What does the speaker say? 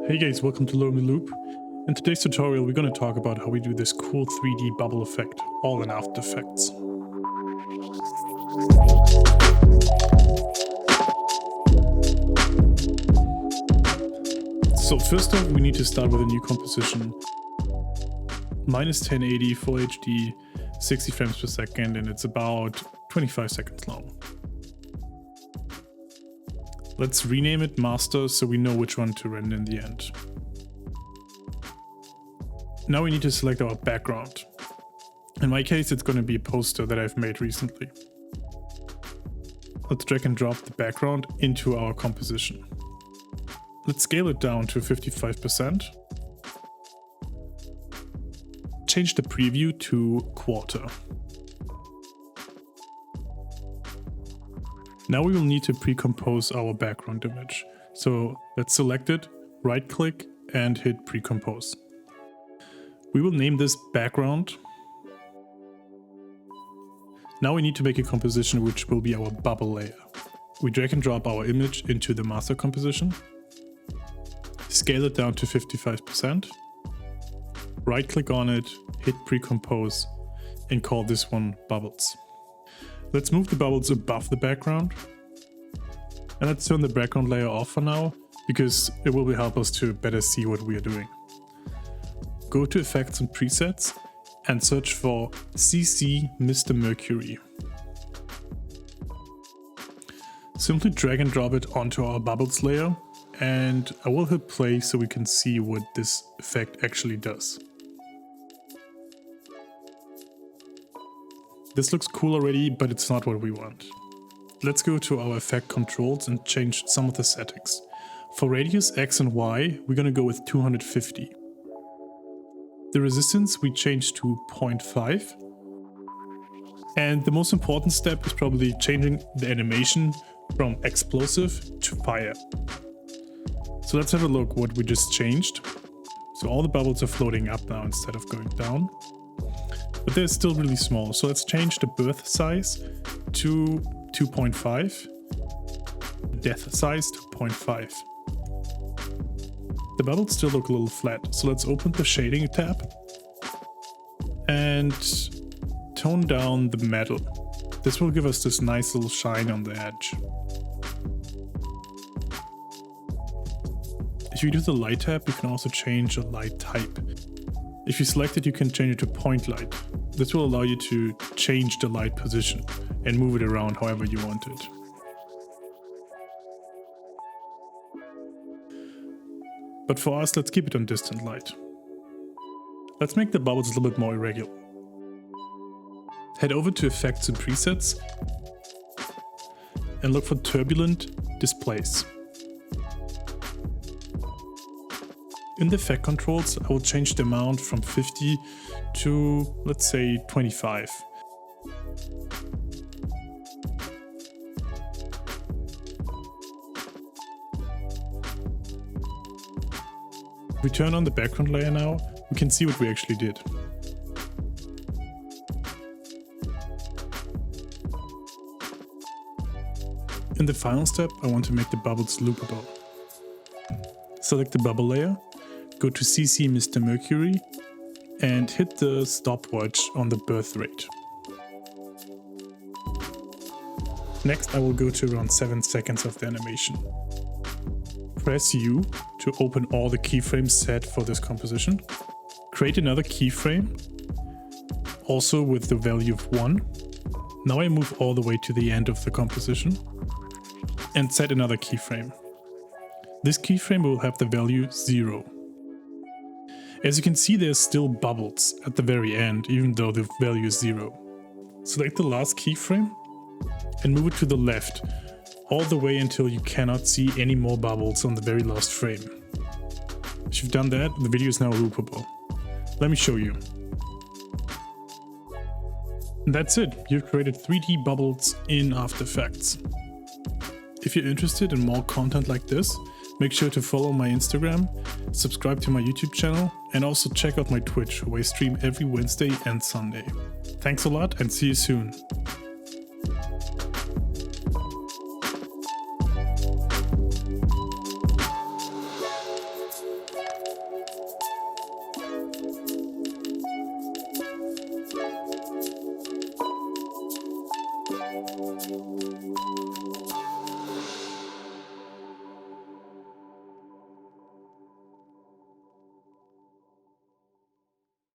Hey guys, welcome to Learn the Loop. In today's tutorial we're going to talk about how we do this cool 3D bubble effect, all in After Effects. So first off, we need to start with a new composition. Mine is 1080 Full HD, 60 frames per second, and it's about 25 seconds long. Let's rename it Master so we know which one to render in the end. Now we need to select our background. In my case, it's going to be a poster that I've made recently. Let's drag and drop the background into our composition. Let's scale it down to 55%. Change the preview to quarter. Now we will need to pre-compose our background image. So let's select it, right click and hit pre-compose. We will name this background. Now we need to make a composition which will be our bubble layer. We drag and drop our image into the master composition. Scale it down to 55%. Right click on it, hit pre-compose and call this one bubbles. Let's move the bubbles above the background. And let's turn the background layer off for now, because it will help us to better see what we are doing. Go to Effects and Presets and search for CC Mr. Mercury. Simply drag and drop it onto our bubbles layer, and I will hit play so we can see what this effect actually does. This looks cool already, but it's not what we want. Let's go to our effect controls and change some of the settings. For radius X and Y, we're gonna go with 250. The resistance we change to 0.5. And the most important step is probably changing the animation from explosive to fire. So let's have a look what we just changed. So all the bubbles are floating up now instead of going down. But they're still really small, so let's change the birth size to 2.5, death size to 0.5. The bubbles still look a little flat, so let's open the shading tab and tone down the metal. This will give us this nice little shine on the edge. If you do the light tab, you can also change the light type. If you select it, you can change it to point light. This will allow you to change the light position and move it around however you want it. But for us, let's keep it on distant light. Let's make the bubbles a little bit more irregular. Head over to Effects and Presets and look for Turbulent Displace. In the effect controls, I will change the amount from 50 to, let's say, 25. If we turn on the background layer now, we can see what we actually did. In the final step, I want to make the bubbles loopable. Select the bubble layer. Go to CC Mr. Mercury and hit the stopwatch on the birth rate. Next, I will go to around 7 seconds of the animation. Press U to open all the keyframes set for this composition. Create another keyframe, also with the value of 1. Now I move all the way to the end of the composition and set another keyframe. This keyframe will have the value 0. As you can see, there's still bubbles at the very end, even though the value is 0. Select the last keyframe and move it to the left, all the way until you cannot see any more bubbles on the very last frame. If you've done that, the video is now loopable. Let me show you. And that's it, you've created 3D bubbles in After Effects. If you're interested in more content like this, make sure to follow my Instagram, subscribe to my YouTube channel, and also check out my Twitch, where I stream every Wednesday and Sunday. Thanks a lot and see you soon.